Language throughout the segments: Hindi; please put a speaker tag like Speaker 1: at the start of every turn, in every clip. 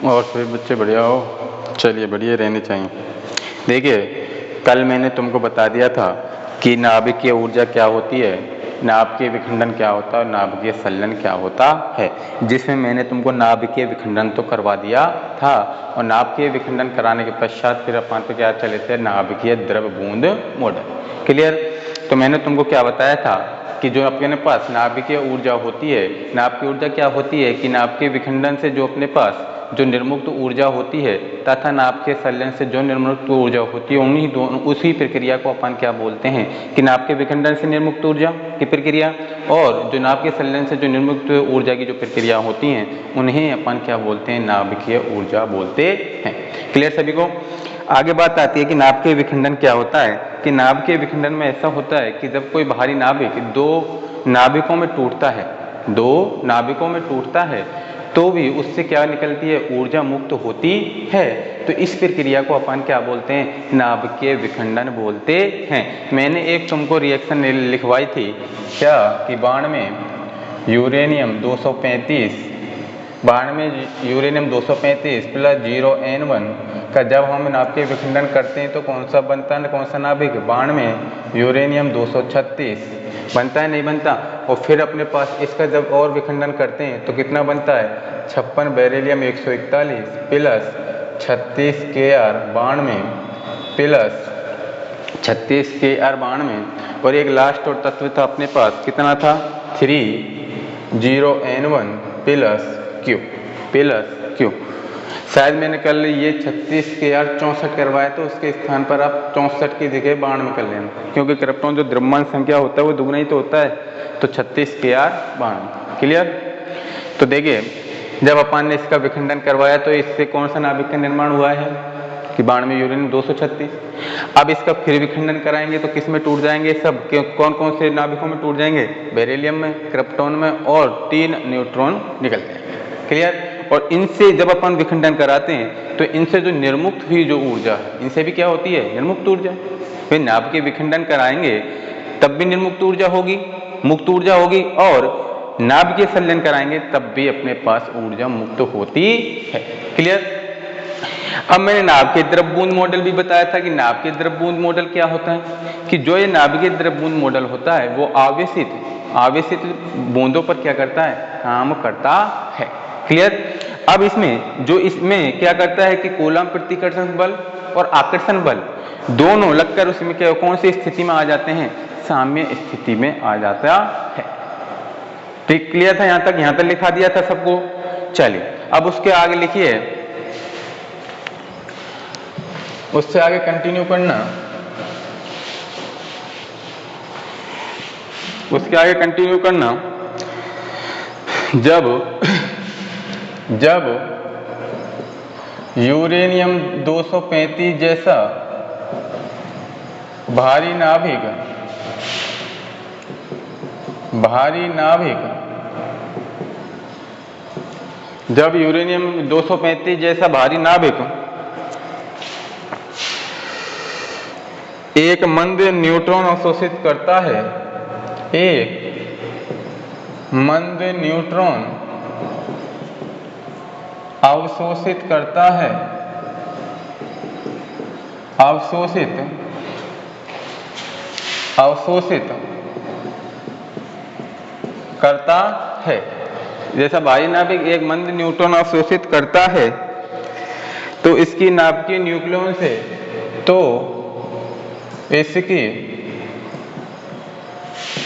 Speaker 1: और सभी बच्चे बढ़िया हो? चलिए, बढ़िया रहने चाहिए। देखिए, कल मैंने तुमको बता दिया था कि नाभिकीय ऊर्जा क्या होती है, नाभिकीय विखंडन क्या होता है और नाभिकीय संलयन क्या होता है, जिसमें मैंने तुमको नाभिकीय विखंडन तो करवा दिया था और नाभिकीय विखंडन कराने के पश्चात फिर अपन पे क्या चले थे, नाभिकीय द्रव बूंद मॉडल। क्लियर? तो मैंने तुमको क्या बताया था कि जो अपने पास नाभिकीय ऊर्जा होती है, नाभिकीय ऊर्जा क्या होती है कि नाभिकीय विखंडन से जो अपने पास जो निर्मुक्त ऊर्जा होती है तथा नाभिकीय संलयन से जो निर्मुक्त ऊर्जा होती है, उन्हीं दोनों उसी प्रक्रिया को अपन क्या बोलते हैं कि नाभिकीय विखंडन से निर्मुक्त ऊर्जा की प्रक्रिया और जो नाभिकीय संलयन से जो निर्मुक्त ऊर्जा की जो प्रक्रिया होती हैं उन्हें अपन क्या बोलते हैं, नाभिकीय ऊर्जा बोलते हैं। क्लियर सभी को? आगे बात आती है कि नाभिकीय विखंडन क्या होता है कि नाभिकीय विखंडन में ऐसा होता है कि जब कोई बाहरी नाभिक दो नाभिकों में टूटता है तो भी उससे क्या निकलती है, ऊर्जा मुक्त होती है। तो इस प्रक्रिया को अपन क्या बोलते हैं, नाभिकीय विखंडन बोलते हैं। मैंने एक तुमको रिएक्शन लिखवाई थी क्या कि बाण में यूरेनियम 235 प्लस 0N1 का जब हम नाभिकीय विखंडन करते हैं तो कौन सा बनता है, कौन सा नाभिक, बाण में यूरेनियम 236 बनता है, नहीं बनता। और फिर अपने पास इसका जब और विखंडन करते हैं तो कितना बनता है, 56 बेरिलियम 141 प्लस 36 Kr बाण में प्लस 36 Kr बाण में, और एक लास्ट और तत्व था अपने पास, कितना था, 30N1 प्लस Q। शायद मैंने कल ये 36 Kr 64 करवाया तो उसके स्थान पर आप 64 की जगह बाण में कर लेना, क्योंकि क्रिप्टॉन जो द्रव्यमान संख्या होता है वो दुगना ही तो होता है, तो 36 Kr बाण। क्लियर? तो देखिए, जब अपन ने इसका विखंडन करवाया तो इससे कौन सा नाभिक का निर्माण हुआ है कि बाण में यूरेनियम 236। अब इसका फिर विखंडन कराएंगे तो किस में टूट जाएंगे सब, कौन कौन से नाभिकों में टूट जाएंगे, बेरिलियम में, क्रिप्टॉन में, और 3 न्यूट्रॉन निकल जाएंगे। क्लियर? और इनसे जब अपन विखंडन कराते हैं तो इनसे जो निर्मुक्त हुई जो ऊर्जा है, इनसे भी क्या होती है, निर्मुक्त ऊर्जा। फिर नाभिकीय विखंडन कराएंगे तब भी निर्मुक्त ऊर्जा होगी, मुक्त ऊर्जा होगी, और नाभिकीय संलयन कराएंगे तब भी अपने पास ऊर्जा मुक्त होती है। क्लियर? अब मैंने नाभिकीय द्रव बूंद मॉडल भी बताया था कि नाभिकीय द्रव बूंद मॉडल क्या होता है कि जो ये नाभिकीय द्रव बूंद मॉडल होता है वो आवेशित बूंदों पर क्या करता है, काम करता है। क्लियर? अब इसमें क्या करता है कि कूलम्ब प्रतिकर्षण बल और आकर्षण बल दोनों लगकर उसमें क्या, कौन सी स्थिति में आ जाते हैं, साम्य स्थिति में आ जाता है। ठीक क्लियर था? यहां तक लिखा दिया था सबको। चलिए अब उसके आगे लिखिए, उससे आगे कंटिन्यू करना, उसके आगे कंटिन्यू करना। जब यूरेनियम 235 जैसा भारी नाभिक जब यूरेनियम 235 जैसा भारी नाभिक एक मंद न्यूट्रॉन अवशोषित करता है, एक मंद न्यूट्रॉन अवशोषित करता है, अवशोषित करता है। जैसा भारी नाभिक एक मंद न्यूट्रॉन अवशोषित करता है तो इसकी नाभिकीय न्यूक्लियन से, तो इसकी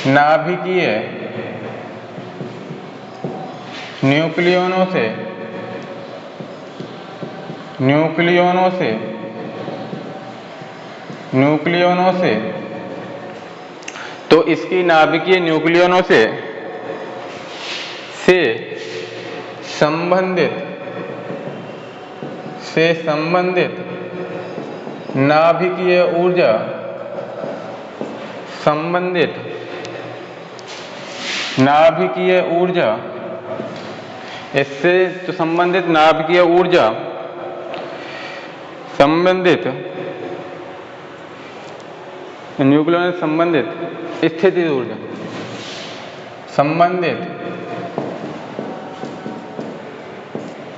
Speaker 1: नाभिकीय न्यूक्लियनों से तो इसकी नाभिकीय न्यूक्लियनों से संबंधित नाभिकीय ऊर्जा इससे तो संबंधित नाभिकीय ऊर्जा न्यूक्लियन संबंधित स्थिति ऊर्जा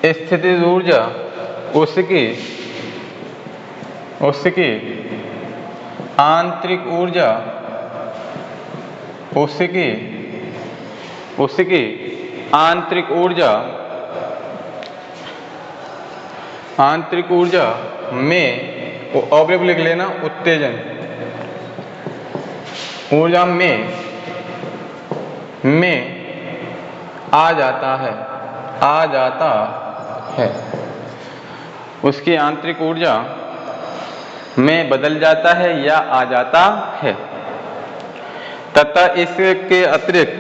Speaker 1: स्थितिज ऊर्जा उसकी आंतरिक ऊर्जा उसकी आंतरिक ऊर्जा में ऑब्लिक लिख लेना, उत्तेजन ऊर्जा में आ जाता है, उसकी आंतरिक ऊर्जा में बदल जाता है या आ जाता है। तथा इसके अतिरिक्त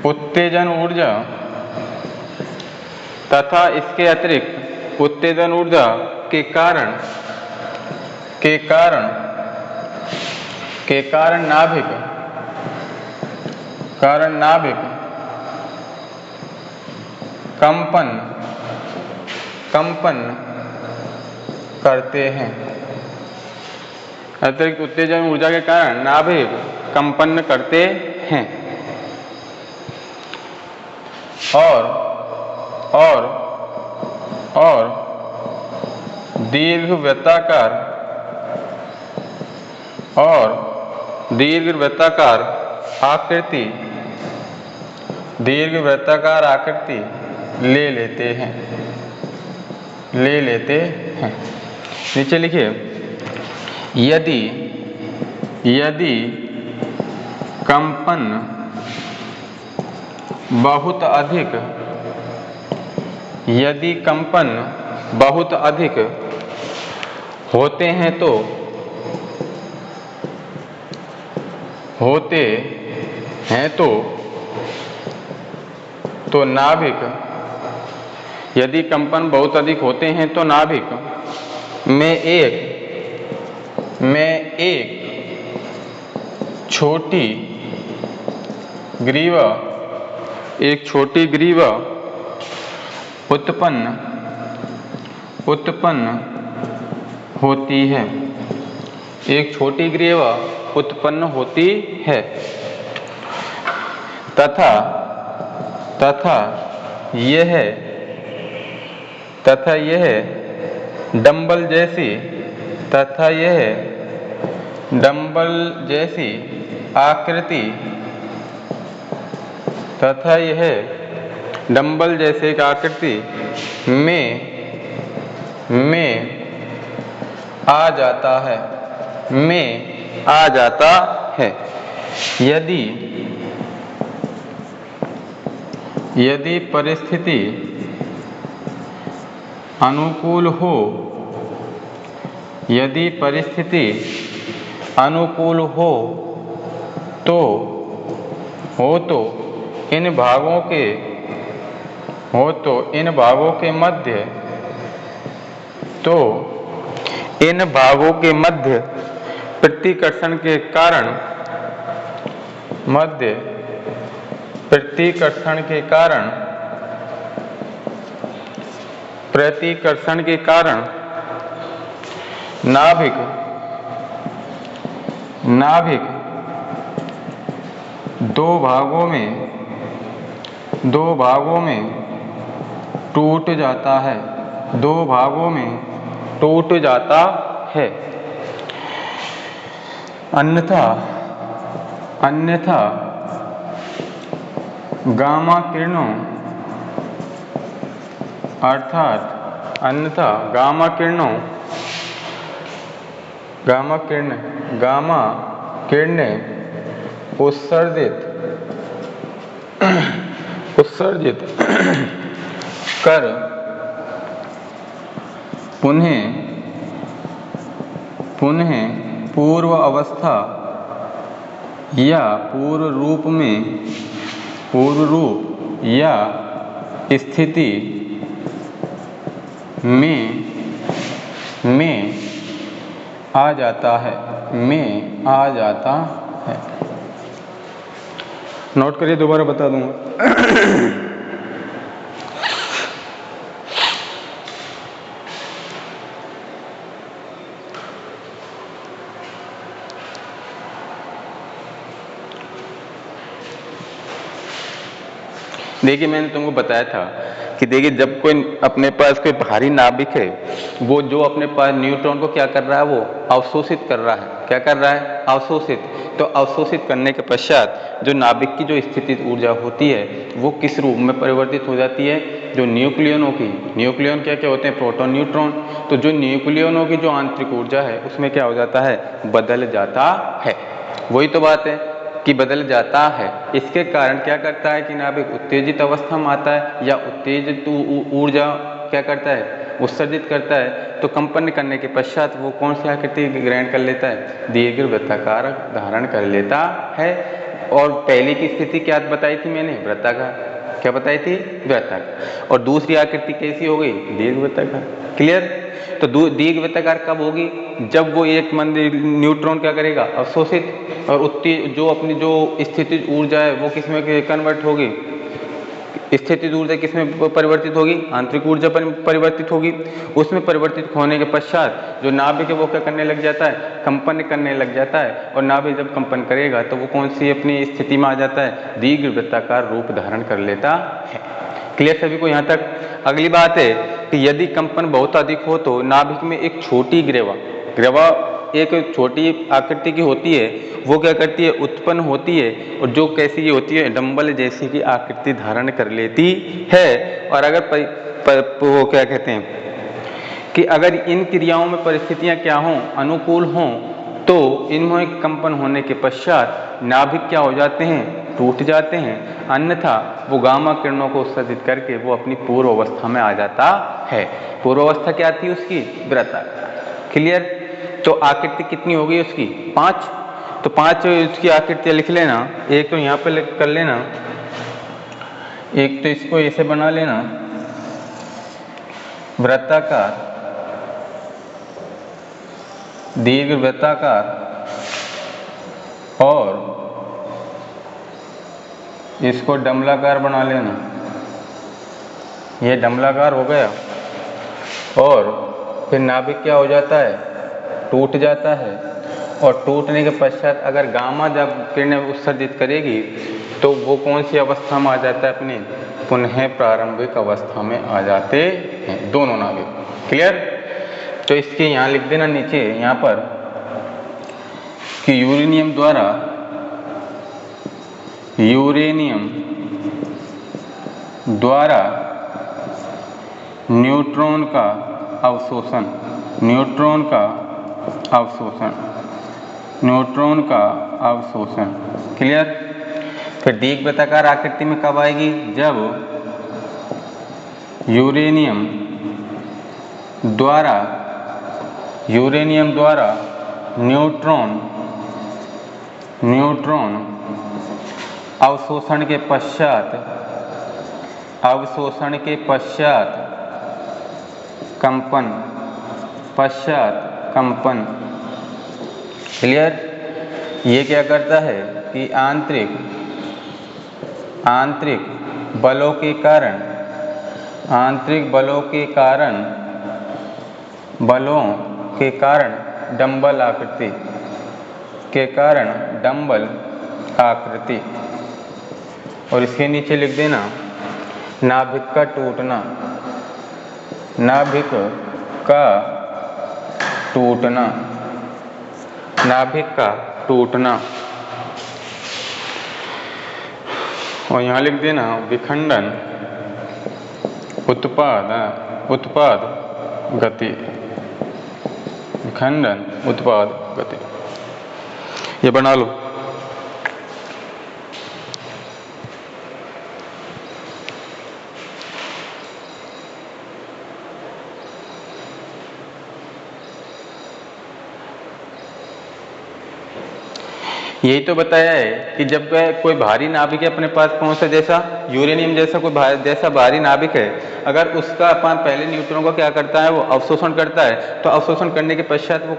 Speaker 1: उत्तेजन ऊर्जा के कारण नाभिक कंपन करते हैं। अतिरिक्त उत्तेजन ऊर्जा के कारण नाभिक कंपन करते हैं और दीर्घवृत्ताकार आकृति ले लेते हैं। नीचे लिखिए, यदि कंपन बहुत अधिक होते हैं तो नाभिक, यदि कंपन बहुत अधिक होते हैं तो नाभिक में एक छोटी ग्रीवा उत्पन्न होती है। एक छोटी ग्रीवा उत्पन्न होती है तथा यह डंबल जैसी आकृति में आ जाता है। यदि परिस्थिति अनुकूल हो तो इन भागों के मध्य प्रतिकर्षण के कारण नाभिक दो भागों में टूट जाता है। अन्यथा गामा किरणों गामा किरणें उत्सर्जित कर पुनः पूर्व अवस्था या पूर्व रूप या स्थिति में आ जाता है। नोट करिए, दोबारा बता दूंगा। देखिए मैंने तुमको बताया था कि देखिए जब कोई अपने पास कोई भारी नाभिक है, वो जो अपने पास न्यूट्रॉन को क्या कर रहा है, वो अवशोषित कर रहा है। क्या कर रहा है? अवशोषित। तो अवशोषित करने के पश्चात जो नाभिक की जो स्थितिज ऊर्जा होती है वो किस रूप में परिवर्तित हो जाती है? जो न्यूक्लियनों की, न्यूक्लियन क्या क्या होते हैं? Proton neutron. तो जो न्यूक्लियनों की जो आंतरिक ऊर्जा है उसमें क्या हो जाता है? बदल जाता है। वही तो बात है कि बदल जाता है। इसके कारण क्या करता है कि नाभिक उत्तेजित अवस्था में आता है या उत्तेजित ऊर्जा क्या करता है? उत्सर्जित करता है। तो कंपन करने के पश्चात वो कौन सी आकृति ग्रहण कर लेता है? दीर्घवृत्ताकार धारण कर लेता है। और पहले की स्थिति क्या बताई थी मैंने? वृत्ताकार। क्या बताई थी? वृत्ताकार। और दूसरी आकृति कैसी हो गई? दीर्घवृत्ताकार। क्लियर? तो दीर्घवृत्ताकार कब होगी? जब वो एक न्यूट्रॉन क्या करेगा? अवशोषित, और जो अपनी जो स्थितिज ऊर्जा है वो किसमें कन्वर्ट होगी? स्थितिज ऊर्जा किसमें परिवर्तित होगी? आंतरिक ऊर्जा परिवर्तित होगी। उसमें परिवर्तित होने के पश्चात जो नाभिक है वो क्या करने लग जाता है? कंपन करने लग जाता है। और नाभिक जब कंपन करेगा तो वो कौन सी अपनी स्थिति में आ जाता है? दीर्घवृत्ताकार रूप धारण कर लेता है। क्लियर सभी को यहाँ तक? अगली बात है कि यदि कंपन बहुत अधिक हो तो नाभिक में एक छोटी ग्रेवा एक छोटी आकृति की होती है, वो क्या करती है? उत्पन्न होती है। और जो कैसी की होती है? डंबल जैसी की आकृति धारण कर लेती है। और अगर वो क्या कहते हैं कि अगर इन क्रियाओं में परिस्थितियां क्या हों? अनुकूल हों, तो इनमें कंपन होने के पश्चात नाभिक क्या हो जाते हैं? टूट जाते हैं। अन्यथा वो गामा किरणों को उत्सर्जित करके वो अपनी पूर्व अवस्था में आ जाता है। पूर्व अवस्था क्या थी उसकी? वृत्ताकार। क्लियर? तो आकृति कितनी हो गई उसकी? 5। तो 5 उसकी आकृतियां लिख लेना। एक तो यहाँ पे कर लेना, एक तो इसको ऐसे बना लेना, वृत्ताकार, दीर्घवृत्ताकार, और इसको डमलाकार बना लेना। ये डमलाकार हो गया। और फिर नाभिक क्या हो जाता है? टूट जाता है। और टूटने के पश्चात अगर गामा जब किरणें उत्सर्जित करेगी तो वो कौन सी अवस्था में आ जाता है? अपने पुनः प्रारंभिक अवस्था में आ जाते हैं दोनों नाभिक। क्लियर? तो इसके यहाँ लिख देना नीचे यहाँ पर कि यूरेनियम द्वारा न्यूट्रॉन का अवशोषण, क्लियर? फिर दीर्घवृत्ताकार आकृति में कब आएगी? जब यूरेनियम द्वारा न्यूट्रॉन अवशोषण के पश्चात कंपन। क्लियर? ये क्या करता है कि आंतरिक बलों के कारण डंबल आकृति, और इसके नीचे लिख देना नाभिक का टूटना। और यहाँ लिख देना विखंडन उत्पाद गति। ये बना लो। यही तो बताया है कि जब कोई भारी नाभिक है अपने पास, कौन सा? जैसा यूरेनियम जैसा कोई जैसा भारी नाभिक है, अगर उसका अपन पहले न्यूट्रॉन को क्या करता है? वो अवशोषण करता है। तो अवशोषण करने के पश्चात वो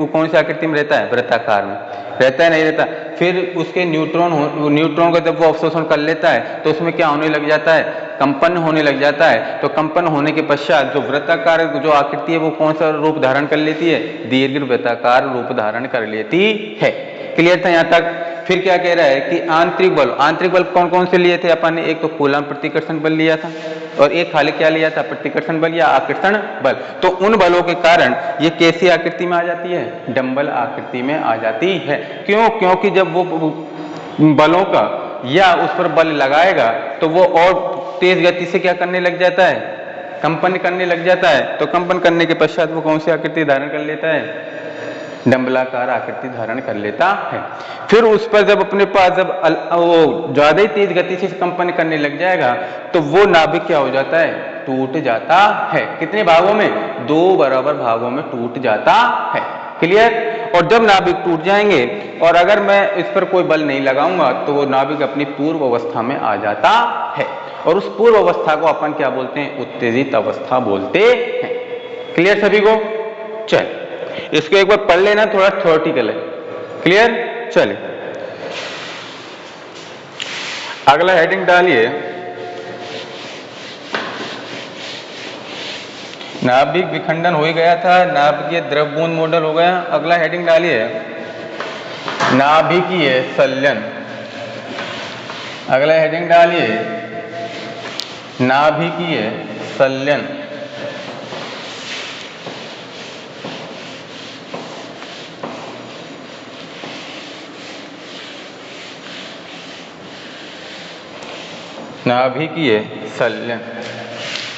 Speaker 1: कौन सी आकृति में रहता है? वृत्ताकार में रहता है, नहीं रहता? फिर उसके न्यूट्रॉन को जब वो अवशोषण कर लेता है तो उसमें क्या होने लग जाता है? कंपन होने लग जाता है। तो कंपन होने के पश्चात जो वृत्ताकार जो आकृति है वो कौन सा रूप धारण कर लेती है? दीर्घवृत्ताकार रूप धारण कर लेती है। क्लियर था यहाँ तक? फिर क्या कह रहा है कि आंतरिक बल कौन कौन से लिए थे अपन ने? एक तो कूलम प्रतिकर्षण बल लिया था और एक खाली क्या लिया था? प्रतिकर्षण बल या आकर्षण बल। तो उन बलों के कारण ये कैसी आकृति में आ जाती है? डंबल आकृति में आ जाती है। क्यों? क्योंकि जब वो बलों का या उस पर बल लगाएगा तो वो और तेज गति से क्या करने लग जाता है? कंपन करने लग जाता है। तो कंपन करने के पश्चात वो कौन सी आकृति धारण कर लेता है? डंबलाकार आकृति धारण कर लेता है। फिर उस पर जब अपने पास जब वो ज्यादा ही तेज गति से कंपन करने लग जाएगा तो वो नाभिक क्या हो जाता है? टूट जाता है। कितने भागों में? 2 बराबर भागों में टूट जाता है। क्लियर? और जब नाभिक टूट जाएंगे और अगर मैं इस पर कोई बल नहीं लगाऊंगा तो वो नाभिक अपनी पूर्व अवस्था में आ जाता है और उस पूर्व अवस्था को अपन क्या बोलते हैं? उत्तेजित अवस्था बोलते हैं। क्लियर सभी को? चल इसको एक बार पढ़ लेना, थोड़ा थ्योरेटिकल है। क्लियर? चलिए अगला हेडिंग डालिए, नाभिक विखंडन हो ही गया था, नाभिकीय द्रव बूंद मॉडल हो गया। अगला हेडिंग डालिए, नाभिकीय संलयन। अगला हेडिंग डालिए, नाभिकीय संलयन। नाभिकीय संलयन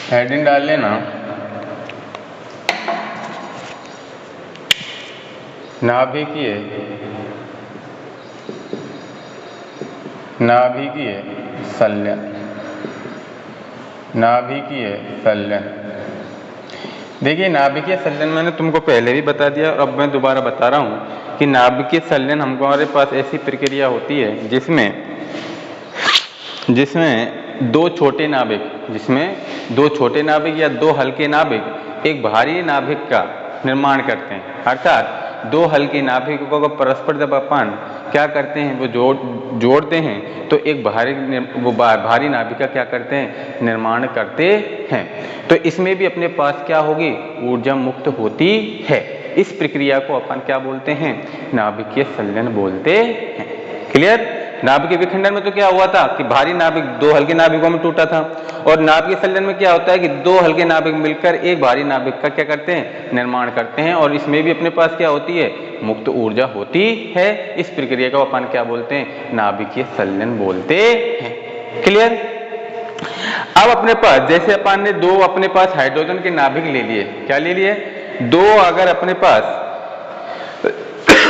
Speaker 1: हेडिंग डाल लेना, नाभिकीय संलयन। नाभिकीय संलयन, देखिए नाभिकीय संलयन मैंने तुमको पहले भी बता दिया और अब मैं दोबारा बता रहा हूं कि नाभिकीय संलयन हमारे पास ऐसी प्रक्रिया होती है जिसमें दो छोटे नाभिक या दो हल्के नाभिक एक भारी नाभिक का निर्माण करते हैं। अर्थात दो हल्के नाभिकों को परस्पर जब अपन क्या करते हैं? वो जोड़ते हैं तो एक भारी नाभिक का क्या करते हैं? निर्माण करते हैं। तो इसमें भी अपने पास क्या होगी? ऊर्जा मुक्त होती है। इस प्रक्रिया को अपन क्या बोलते हैं? नाभिकीय संलयन बोलते हैं। क्लियर? नाभिकीय विखंडन में तो क्या हुआ था कि भारी नाभिक दो हल्के नाभिकों में टूटा था और नाभिकीय संलयन में क्या होता है कि दो हल्के नाभिक मिलकर एक भारी नाभिक का क्या करते हैं? निर्माण करते हैं और इसमें भी अपने पास क्या होती है? मुक्त ऊर्जा होती है। इस प्रक्रिया को अपन क्या बोलते हैं? नाभिकीय संलयन बोलते हैं। क्लियर? अब अपने पास जैसे अपन ने दो अपने पास हाइड्रोजन के नाभिक ले लिए, क्या ले लिए? दो अगर अपने पास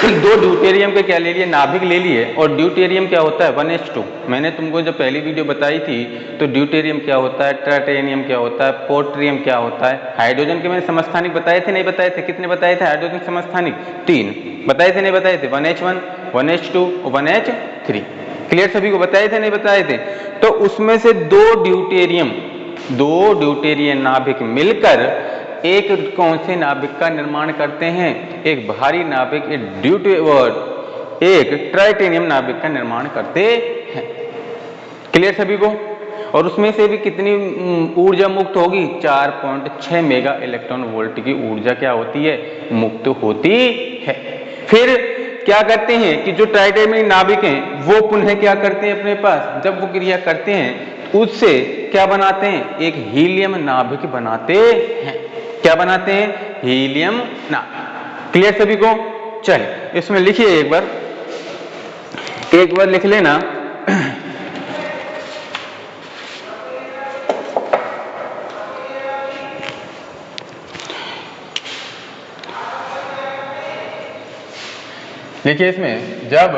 Speaker 1: दो ड्यूटेरियम के क्या ले लिए? नाभिक ले लिए। और ड्यूटेरियम क्या होता है? 1s2। मैंने तुमको जब पहली वीडियो बताई थी तो ड्यूटेरियम क्या होता है, ट्राइटेनियम क्या होता है, पोट्रियम क्या होता है। हाइड्रोजन के मैंने समस्थानिक बताए थे नहीं बताए थे? कितने बताए थे हाइड्रोजन समस्थानिक? 3 बताए थे नहीं बताए थे? 1h1 1h2 और 1h3। क्लियर? सभी को बताए थे नहीं बताए थे? तो उसमें से दो ड्यूटेरियम नाभिक मिलकर एक कौन से नाभिक का निर्माण करते हैं? एक भारी नाभिक, एक ट्राइटेनियम नाभिक का निर्माण करते हैं। क्लियर सभी को? और उसमें से भी कितनी ऊर्जा मुक्त होगी? 4.6 मेगा इलेक्ट्रॉन वोल्ट की ऊर्जा क्या होती है? मुक्त होती है। फिर क्या करते हैं कि जो ट्राइटेनियम नाभिक हैं वो पुनः क्या करते हैं? अपने पास जब वो क्रिया करते हैं उससे क्या बनाते हैं? एक हीलियम नाभिक बनाते हैं। क्या बनाते हैं? हीलियम नाभिक। क्लियर सभी को? चलिए इसमें लिखिए एक बार लिख लेना, देखिए इसमें जब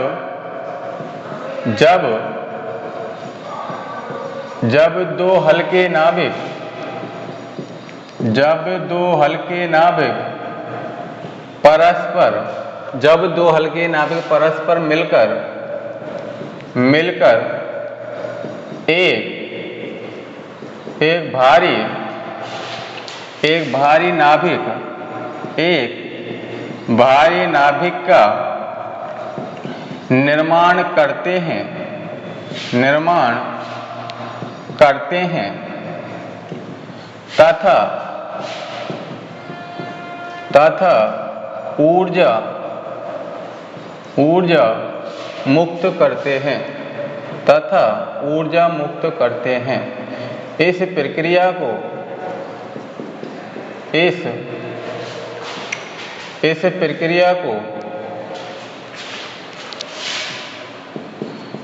Speaker 1: दो हल्के नाभिक परस्पर मिलकर एक भारी नाभिक का निर्माण करते हैं तथा ऊर्जा मुक्त करते हैं तथा ऊर्जा मुक्त करते हैं। इस प्रक्रिया को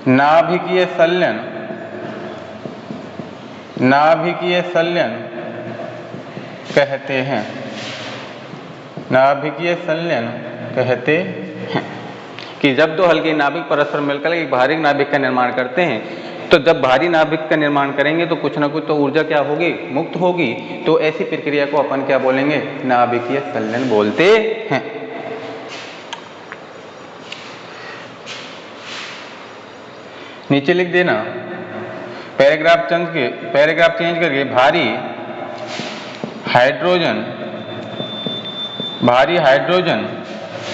Speaker 1: नाभिकीय संलयन कहते हैं। नाभिकीय संलयन कहते हैं कि जब दो हल्के नाभिक परस्पर मिलकर एक भारी नाभिक का निर्माण करते हैं, तो जब भारी नाभिक का निर्माण करेंगे तो कुछ ना कुछ तो ऊर्जा क्या होगी, मुक्त होगी। तो ऐसी प्रक्रिया को अपन क्या बोलेंगे, नाभिकीय संलयन बोलते हैं। नीचे लिख देना, पैराग्राफ चेंज करके भारी हाइड्रोजन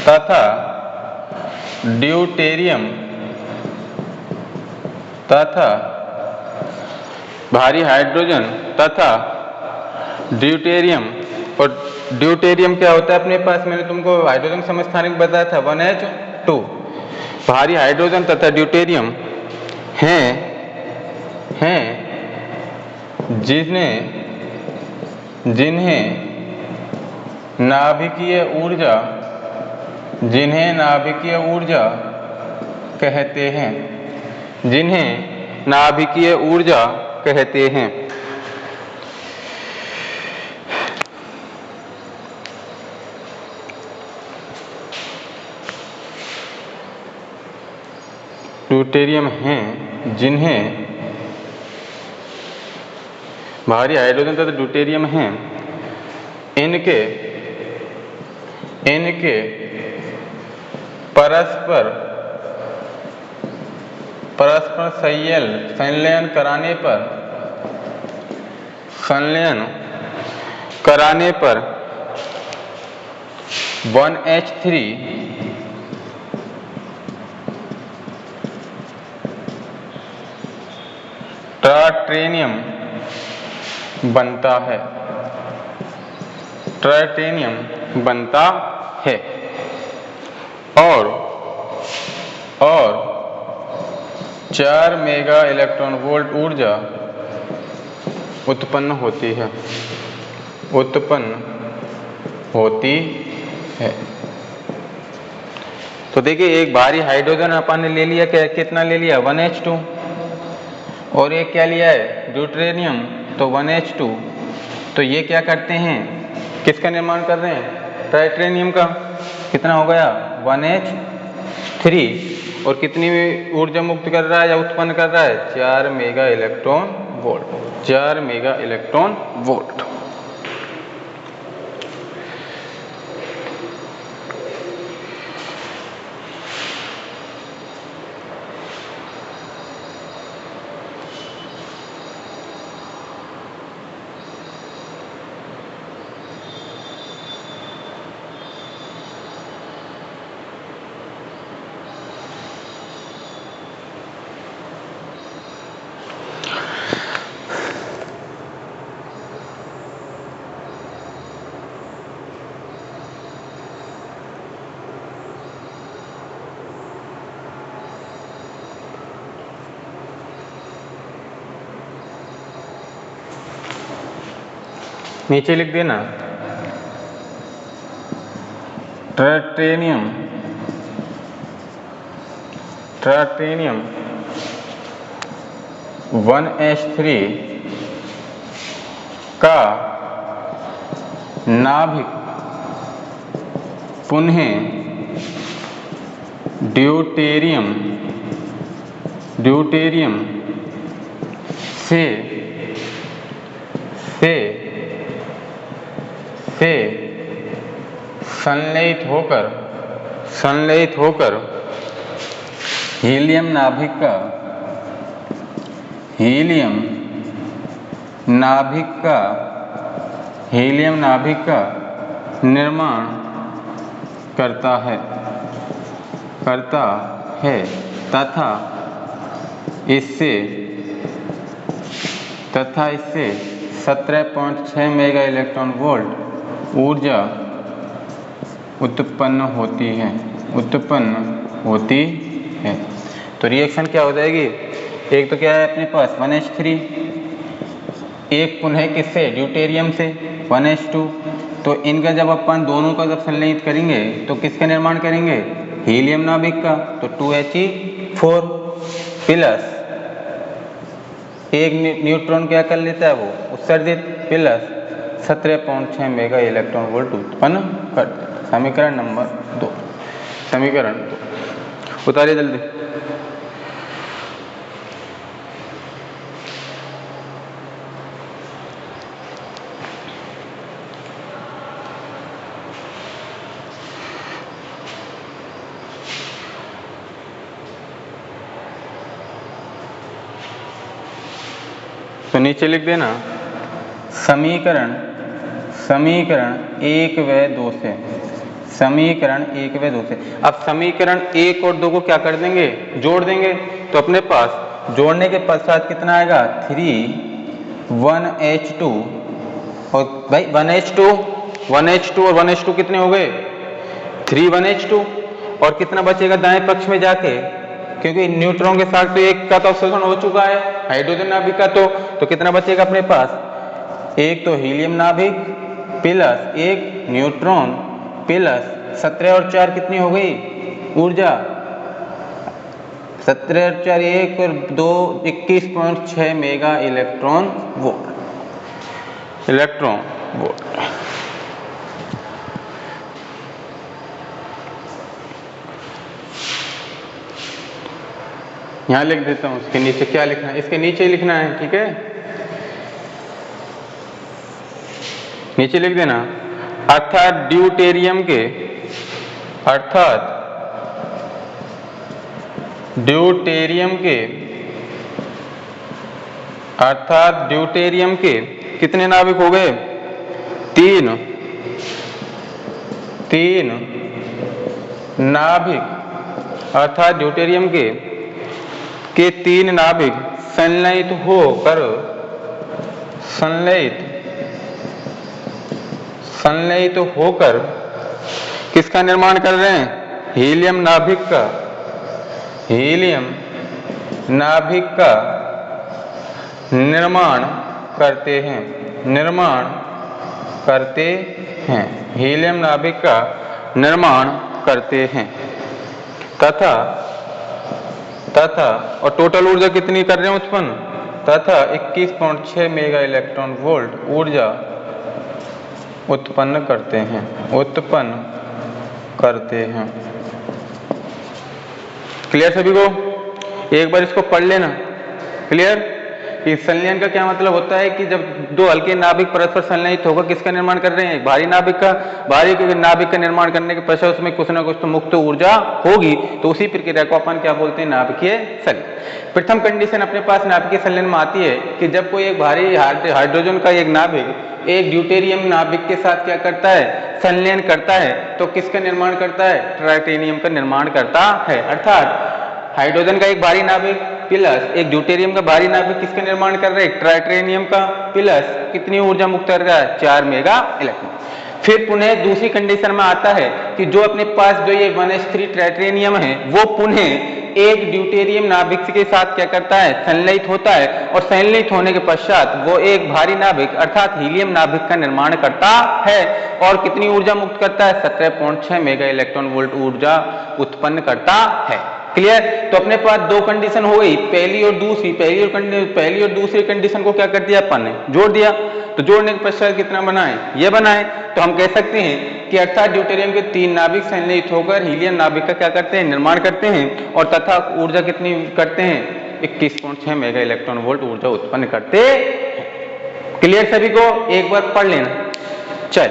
Speaker 1: तथा ड्यूटेरियम और ड्यूटेरियम क्या होता है अपने पास, मैंने तुमको हाइड्रोजन समस्थानिक बताया था 1H2। भारी हाइड्रोजन तथा ड्यूटेरियम हैं जिन्हें नाभिकीय ऊर्जा कहते हैं। ड्यूटेरियम हैं जिन्हें भारी हाइड्रोजन तथा ड्यूटेरियम हैं, इनके परस्पर संलयन कराने पर 1H3 ट्राइटेनियम बनता है और 4 मेगा इलेक्ट्रॉन वोल्ट ऊर्जा उत्पन्न होती है। तो देखिए, एक भारी हाइड्रोजन अपन ने ले लिया, कितना ले लिया, 1H2, और एक क्या लिया है, ड्यूटेरियम, तो 1H2। तो ये क्या करते हैं, किसका निर्माण कर रहे हैं, ट्राइटेनियम का। कितना हो गया, 1H3, और कितनी ऊर्जा मुक्त कर रहा है या उत्पन्न कर रहा है, 4 मेगा इलेक्ट्रॉन वोल्ट। नीचे लिख देना, ट्राइटेनियम 1H3 का नाभिक पुनः ड्यूटेरियम से संलयित होकर हीलियम नाभिक का निर्माण करता है तथा इससे 17.6 मेगा इलेक्ट्रॉन वोल्ट ऊर्जा उत्पन्न होती है। तो रिएक्शन क्या हो जाएगी, एक तो क्या है अपने पास 1H3, एक पुनः किससे, ड्यूटेरियम से 1H2। तो इनका जब अपन दोनों का जब संलयित करेंगे तो किसका निर्माण करेंगे, हीलियम नाभिक का। तो 2He4 प्लस एक न्यूट्रॉन क्या कर लेता है, वो उत्सर्जित, प्लस 17.6 मेगा इलेक्ट्रॉन वोल्ट उत्पन्न करता है। समीकरण नंबर 2, समीकरण 2 उतारिए जल्दी। तो नीचे लिख देना समीकरण 1 व 2 से, समीकरण 1 व 2 से। अब समीकरण 1 और 2 को क्या कर देंगे, जोड़ देंगे। तो अपने पास जोड़ने के पश्चात कितना आएगा, 3 1H2 और भाई 1H2 और 1H2 कितने हो गए, 3 1H2 और कितना बचेगा दाएं पक्ष में जाके, क्योंकि न्यूट्रॉन के साथ तो एक का तो अवशोषण हो चुका है हाइड्रोजन नाभिक का। तो कितना बचेगा अपने पास, एक तो हीलियम नाभिक प्लस एक न्यूट्रॉन प्लस 17 और 4 कितनी हो गई ऊर्जा, 17 और 4 1 और 2 21.6 मेगा इलेक्ट्रॉन वोल्ट। यहां लिख देता हूं, इसके नीचे क्या लिखना है, इसके नीचे लिखना है, ठीक है, नीचे लिख देना अर्थात ड्यूटेरियम के, अर्थात ड्यूटेरियम के कितने नाभिक हो गए, 3 नाभिक, अर्थात ड्यूटेरियम के 3 नाभिक संलयित होकर किसका निर्माण कर रहे हैं, हीलियम नाभिक का निर्माण करते हैं, हीलियम नाभिक का निर्माण करते हैं तथा और टोटल ऊर्जा कितनी कर रहे हैं उत्पन्न, तथा 21.6 मेगा इलेक्ट्रॉन वोल्ट ऊर्जा उत्पन्न करते हैं। क्लियर सभी को, एक बार इसको पढ़ लेना। क्लियर, कि संलयन का क्या मतलब होता है कि जब दो हल्के नाभिक परस्पर संलयित होकर किसका निर्माण कर रहे हैं, भारी नाभिक का निर्माण करने के पश्चात उसमें कुछ ना कुछ तो मुक्त ऊर्जा होगी। तो उसी प्रक्रिया को अपन क्या बोलते हैं, नाभिकीय संलयन। प्रथम कंडीशन अपने पास नाभिकीय संलयन में आती है कि जब कोई एक भारी हाइड्रोजन का एक नाभिक एक ड्यूटेरियम नाभिक के साथ क्या करता है, संलयन करता है, तो किसका निर्माण करता है, ट्राइटेनियम का निर्माण करता है। अर्थात हाइड्रोजन का एक भारी नाभिक प्लस एक ड्यूटेरियम का भारी नाभिक किसका निर्माण कर रहे हैं, ट्राइटेनियम का, प्लस कितनी ऊर्जा मुक्त कर रहा है, 4 मेगा इलेक्ट्रॉन। फिर पुनः दूसरी कंडीशन में आता है कि जो अपने पास जो ये 1H3 ट्राइटेनियम है वो पुनः एक ड्यूटेरियम नाभिक के साथ क्या करता है, संलयित होता है, और संलयित होने के पश्चात वो एक भारी नाभिक अर्थात हीलियम नाभिक का निर्माण करता है और कितनी ऊर्जा मुक्त करता है, 17.6 मेगा इलेक्ट्रॉन वोल्ट ऊर्जा उत्पन्न करता है। क्लियर, तो अपने पास दो कंडीशन हो गई, पहली और दूसरी कंडीशन को क्या कर दिया अपन ने, जोड़ दिया। तो जोड़ने के पश्चात कितना बनाए, ये बनाए। तो हम कह सकते हैं कि अर्थात ड्यूटेरियम के 3 नाभिक संलयित होकर हीलियम नाभिक का क्या करते हैं, निर्माण करते हैं, और तथा ऊर्जा कितनी करते हैं, 21.6 मेगा इलेक्ट्रॉन वोल्ट ऊर्जा उत्पन्न करते हैं। क्लियर सभी को, एक बार पढ़ लेना। चल